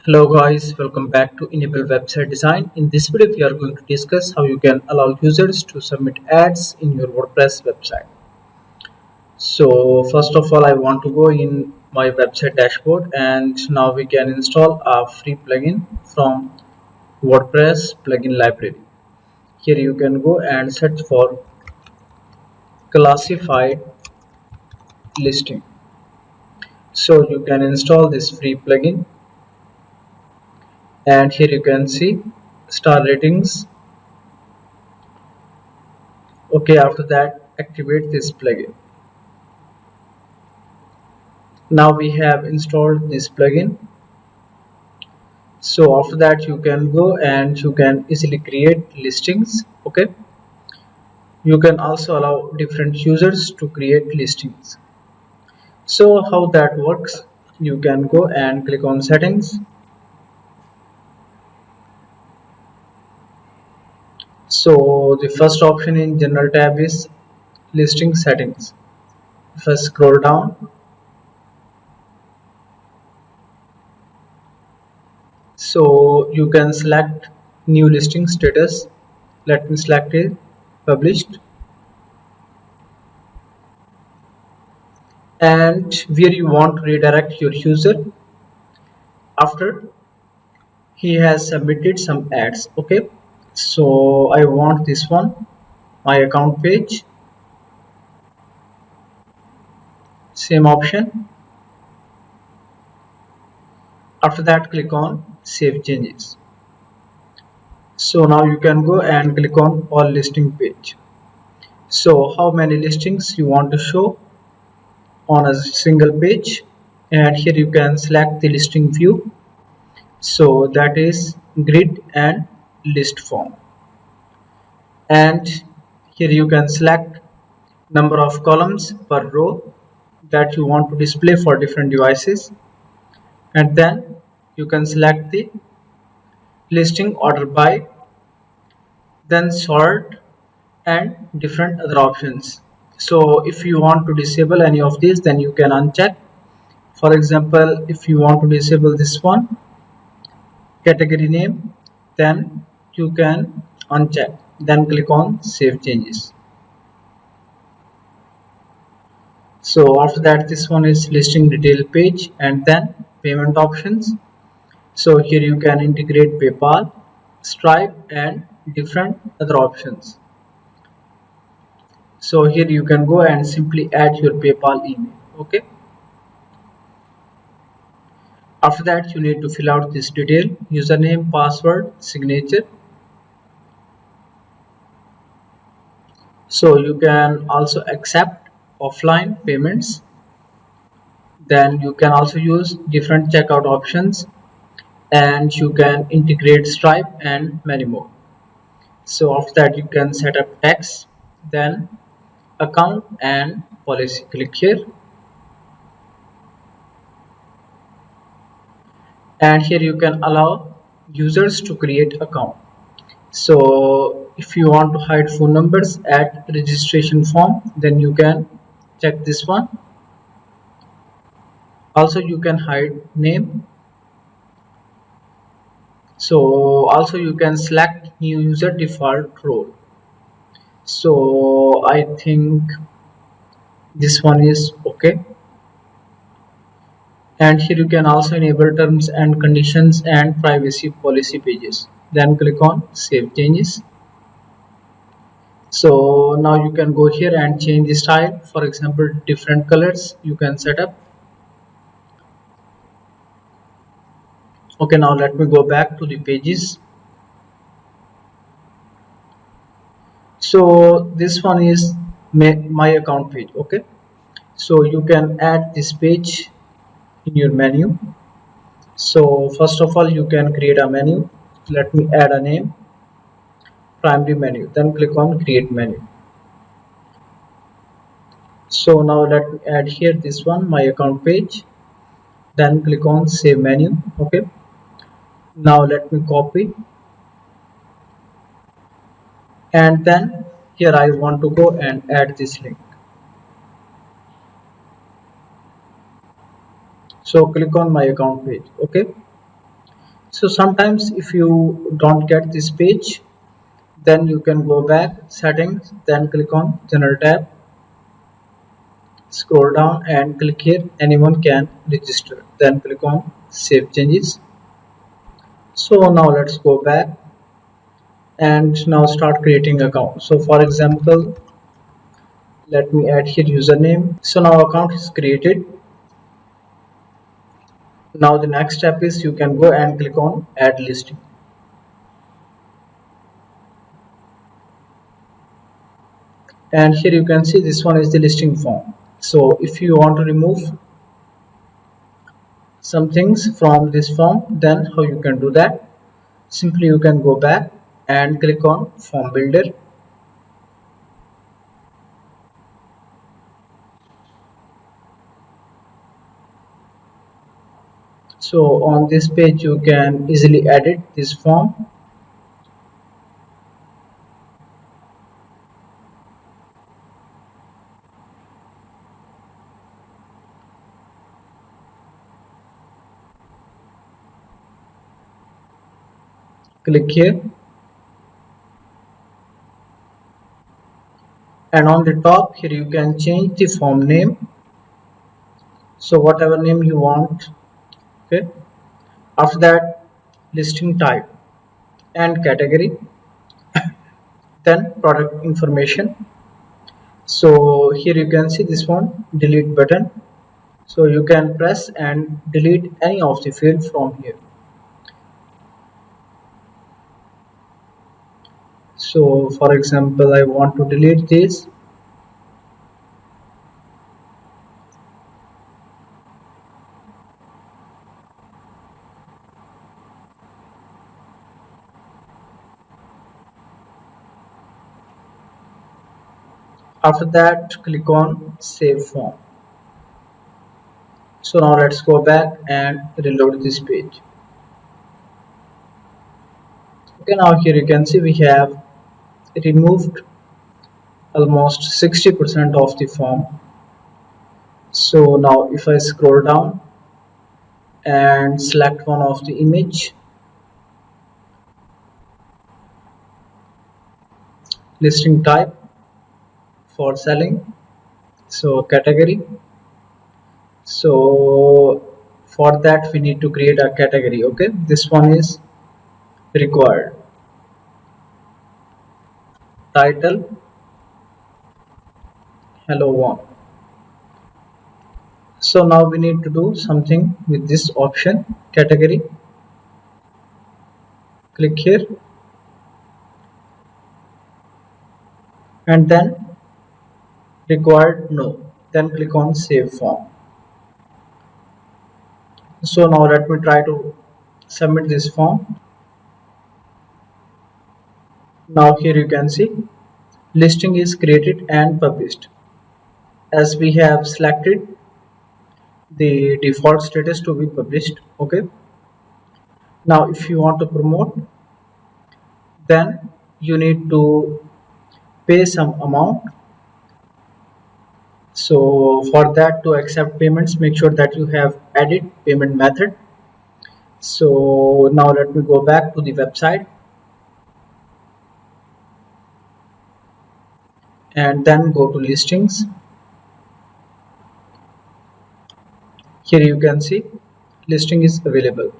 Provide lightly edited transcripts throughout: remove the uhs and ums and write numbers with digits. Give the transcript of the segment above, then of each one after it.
Hello guys, welcome back to Enable Website Design. In this video, we are going to discuss how you can allow users to submit ads in your WordPress website. So first of all, I want to go in my website dashboard, and now we can install a free plugin from WordPress plugin library. Here you can go and search for classified listing. So you can install this free plugin, and here you can see star ratings. Okay, after that, activate this plugin. Now we have installed this plugin. So after that, you can go and you can easily create listings. Okay, you can also allow different users to create listings. So how that works, you can go and click on settings. So the first option in general tab is listing settings. If I scroll down, so you can select new listing status. Let me select it, published, and where you want to redirect your user after he has submitted some ads. Okay, so I want this one, my account page, same option. After that, click on save changes. So now you can go and click on all listing page. So how many listings you want to show on a single page, and here you can select the listing view. So that is grid and list form, and here you can select number of columns per row that you want to display for different devices, and then you can select the listing order by, then sort, and different other options. So if you want to disable any of these, then you can uncheck. For example, if you want to disable this one, category name, then you can uncheck, then click on save changes. So after that, this one is listing detail page, and then payment options. So here you can integrate PayPal, Stripe, and different other options. So here you can go and simply add your PayPal email. Okay, after that you need to fill out this detail: username, password, signature. So you can also accept offline payments. Then you can also use different checkout options, and you can integrate Stripe and many more. So after that, you can set up tax, then account and policy. Click here, and here you can allow users to create account. So if you want to hide phone numbers at registration form, then you can check this one. Also you can hide name. So also you can select new user default role. So I think this one is okay, and here you can also enable terms and conditions and privacy policy pages. Then click on save changes. So now you can go here and change the style. For example, different colors you can set up. Okay, now let me go back to the pages. So this one is my account page. Okay, so you can add this page in your menu. So first of all, you can create a menu. Let me add a name, primary menu, then click on create menu. So now let me add here this one, my account page, then click on save menu. Okay, now let me copy, and then here I want to go and add this link. So click on my account page. Okay, So sometimes if you don't get this page, then you can go back settings, then click on general tab, scroll down and click here anyone can register, then click on save changes. So now let's go back and now start creating account. So for example, let me add here username. So now account is created. Now the next step is you can go and click on add listing. And here you can see this one is the listing form. So if you want to remove some things from this form, then how you can do that? Simply you can go back and click on form builder. So on this page you can easily edit this form. Click here and on the top here you can change the form name. So whatever name you want. Okay. After that, listing type and category, then product information. So here you can see this one delete button. So you can press and delete any of the field from here. So for example, I want to delete this. After that, click on save form. So now let's go back and reload this page. Okay, now here you can see we have removed almost 60% of the form. So now if I scroll down and select one of the image, listing type for selling, so category. So for that we need to create a category. Okay, this one is required. Title hello one. So now we need to do something with this option category. Click here and then required no, then click on save form. So now let me try to submit this form. Now here you can see listing is created and published. As we have selected the default status to be published. Okay, now if you want to promote, then you need to pay some amount. So for that, to accept payments, make sure that you have added payment method. So now let me go back to the website and then go to listings. Here you can see listing is available.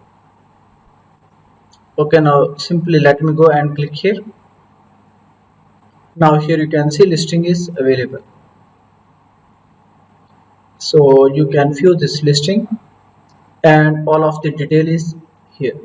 Okay, now simply let me go and click here. Now here you can see listing is available. So you can view this listing and all of the detail is here.